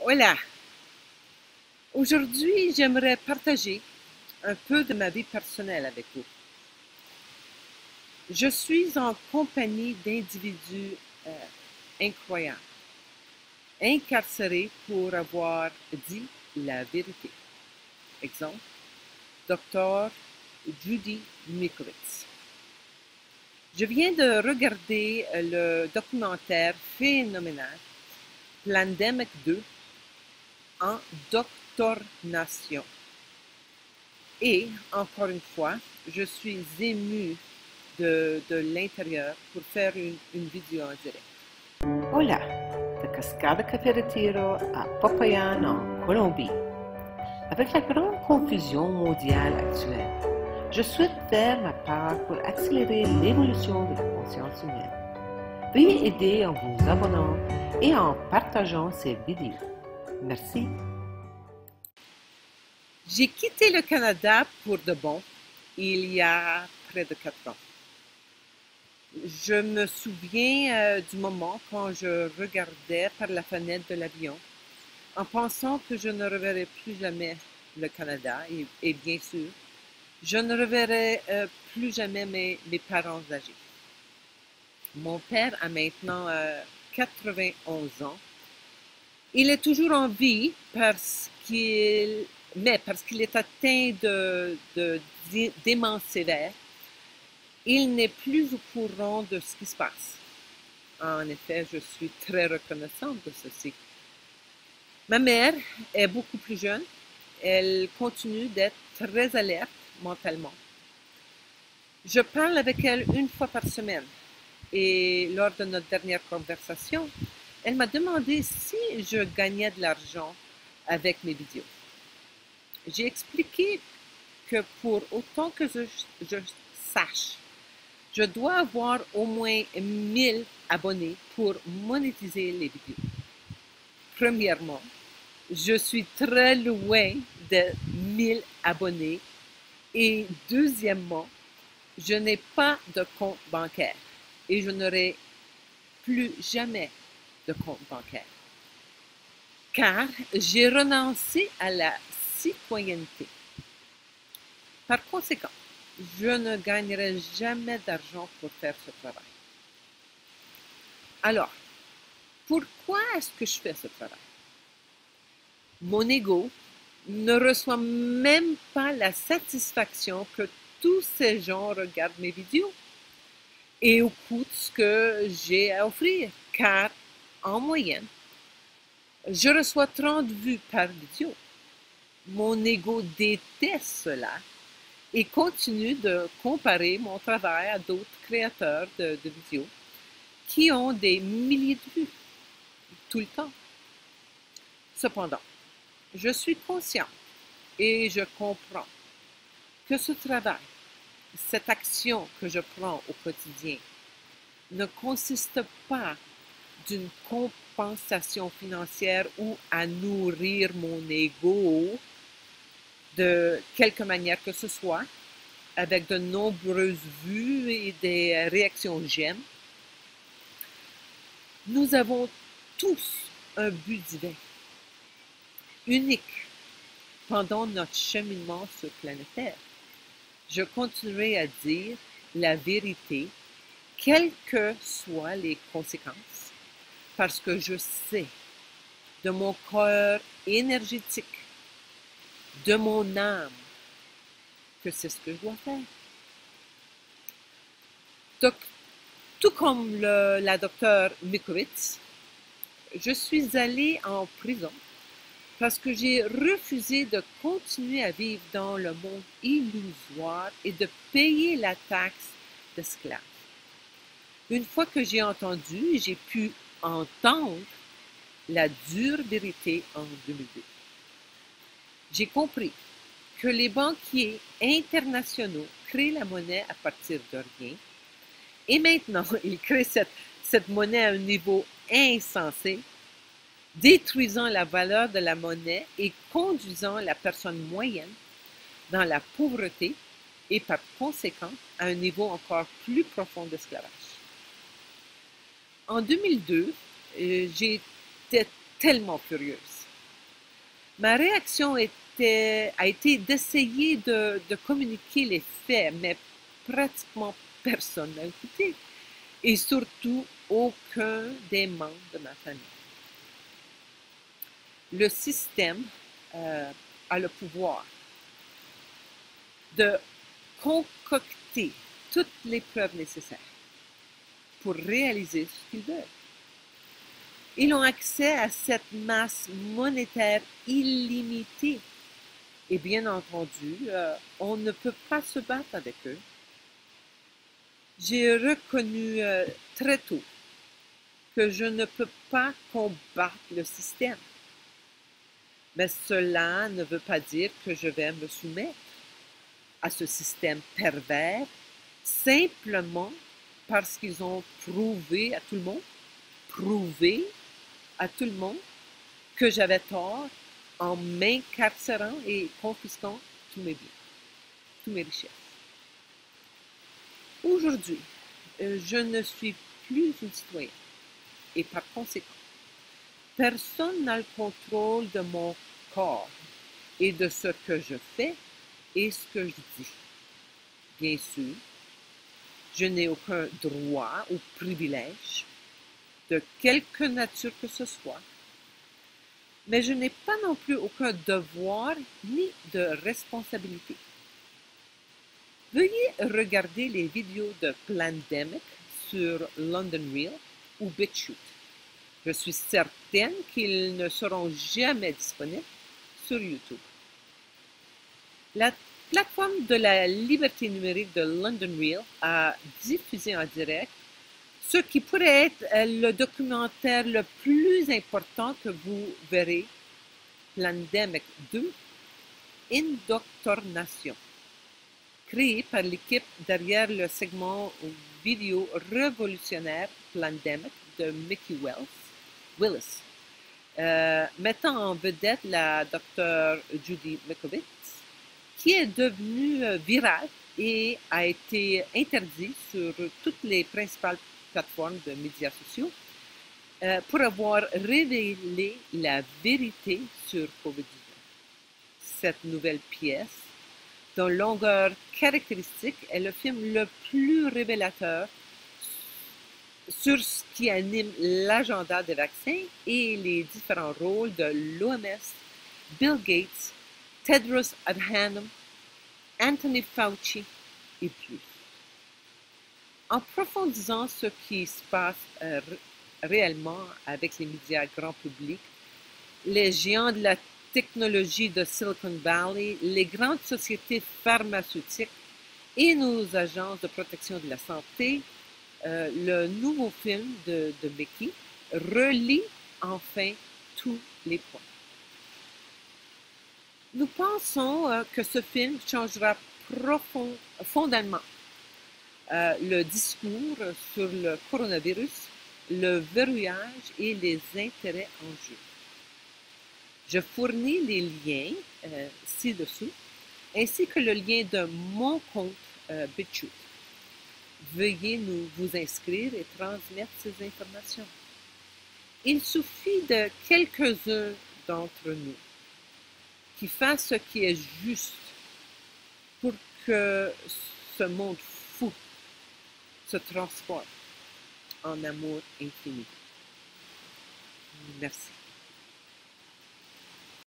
Hola! Aujourd'hui, j'aimerais partager un peu de ma vie personnelle avec vous. Je suis en compagnie d'individus incroyables, incarcérés pour avoir dit la vérité. Exemple, Dr. Judy Mikovits. Je viens de regarder le documentaire phénoménal Plandemic 2 en doctornation. Et, encore une fois, je suis émue de l'intérieur pour faire une vidéo en direct. Hola, de Cascada Café Retiro à Popayan en Colombie. Avec la grande confusion mondiale actuelle, je souhaite faire ma part pour accélérer l'évolution de la conscience humaine. Veuillez aider en vous abonnant et en partageant ces vidéos. Merci. J'ai quitté le Canada pour de bon il y a près de 4 ans. Je me souviens du moment quand je regardais par la fenêtre de l'avion en pensant que je ne reverrais plus jamais le Canada et bien sûr, je ne reverrai plus jamais mes parents âgés. Mon père a maintenant 91 ans. Il est toujours en vie parce qu'il est atteint de démence sévère. Il n'est plus au courant de ce qui se passe. En effet, je suis très reconnaissante de ceci. Ma mère est beaucoup plus jeune. Elle continue d'être très alerte mentalement. Je parle avec elle une fois par semaine. Et lors de notre dernière conversation, elle m'a demandé si je gagnais de l'argent avec mes vidéos. J'ai expliqué que pour autant que je sache, je dois avoir au moins 1000 abonnés pour monétiser les vidéos. Premièrement, je suis très loin de 1000 abonnés. Et deuxièmement, je n'ai pas de compte bancaire et je n'aurai plus jamais de compte bancaire. Car j'ai renoncé à la citoyenneté. Par conséquent, je ne gagnerai jamais d'argent pour faire ce travail. Alors, pourquoi est-ce que je fais ce travail? Mon ego ne reçoit même pas la satisfaction que tous ces gens regardent mes vidéos et écoutent ce que j'ai à offrir, car en moyenne, je reçois 30 vues par vidéo. Mon ego déteste cela et continue de comparer mon travail à d'autres créateurs de vidéos qui ont des milliers de vues tout le temps. Cependant, je suis consciente et je comprends que ce travail, cette action que je prends au quotidien, ne consiste pas d'une compensation financière ou à nourrir mon ego de quelque manière que ce soit, avec de nombreuses vues et des réactions j'aime. Nous avons tous un but divin, unique pendant notre cheminement sur planète Terre. Je continuerai à dire la vérité, quelles que soient les conséquences, parce que je sais de mon cœur énergétique, de mon âme, que c'est ce que je dois faire. Donc, tout comme la docteure Mikovits, je suis allée en prison parce que j'ai refusé de continuer à vivre dans le monde illusoire et de payer la taxe d'esclave. Une fois que j'ai entendu, j'ai pu entendre la dure vérité en 2002. J'ai compris que les banquiers internationaux créent la monnaie à partir de rien et maintenant ils créent cette monnaie à un niveau insensé, détruisant la valeur de la monnaie et conduisant la personne moyenne dans la pauvreté et par conséquent à un niveau encore plus profond d'esclavage. En 2002, j'étais tellement furieuse Ma réaction a été d'essayer de communiquer les faits, mais pratiquement personne n'a écouté. Et surtout, aucun des membres de ma famille. Le système a le pouvoir de concocter toutes les preuves nécessaires pour réaliser ce qu'ils veulent. Ils ont accès à cette masse monétaire illimitée. Et bien entendu, on ne peut pas se battre avec eux. J'ai reconnu très tôt que je ne peux pas combattre le système. Mais cela ne veut pas dire que je vais me soumettre à ce système pervers simplement parce qu'ils ont prouvé à tout le monde que j'avais tort en m'incarcérant et confisquant tous mes biens, toutes mes richesses. Aujourd'hui, je ne suis plus une citoyenne et par conséquent, personne n'a le contrôle de mon corps et de ce que je fais et ce que je dis. Bien sûr, je n'ai aucun droit ou privilège de quelque nature que ce soit, mais je n'ai pas non plus aucun devoir ni de responsabilité. Veuillez regarder les vidéos de Plandemic sur London Real ou BitChute. Je suis certaine qu'ils ne seront jamais disponibles sur YouTube. La plateforme de la liberté numérique de London Real a diffusé en direct ce qui pourrait être le documentaire le plus important que vous verrez, Plandemic 2, Indoctrination, créé par l'équipe derrière le segment vidéo révolutionnaire Plandemic de Mickey Willis, mettant en vedette la Dr. Judy Mikovits, qui est devenue virale et a été interdit sur toutes les principales plateformes de médias sociaux pour avoir révélé la vérité sur COVID-19. Cette nouvelle pièce, dont longueur caractéristique, est le film le plus révélateur sur ce qui anime l'agenda des vaccins et les différents rôles de l'OMS, Bill Gates, Tedros Adhanom, Anthony Fauci et plus. En profondissant ce qui se passe réellement avec les médias grand public, les géants de la technologie de Silicon Valley, les grandes sociétés pharmaceutiques et nos agences de protection de la santé, le nouveau film de Mickey relie enfin tous les points. Nous pensons que ce film changera fondamentalement le discours sur le coronavirus, le verrouillage et les intérêts en jeu. Je fournis les liens ci-dessous, ainsi que le lien de mon compte BitChute. Veuillez vous inscrire et transmettre ces informations. Il suffit de quelques-uns d'entre nous qui fassent ce qui est juste pour que ce monde fou se transforme en amour infini. Merci.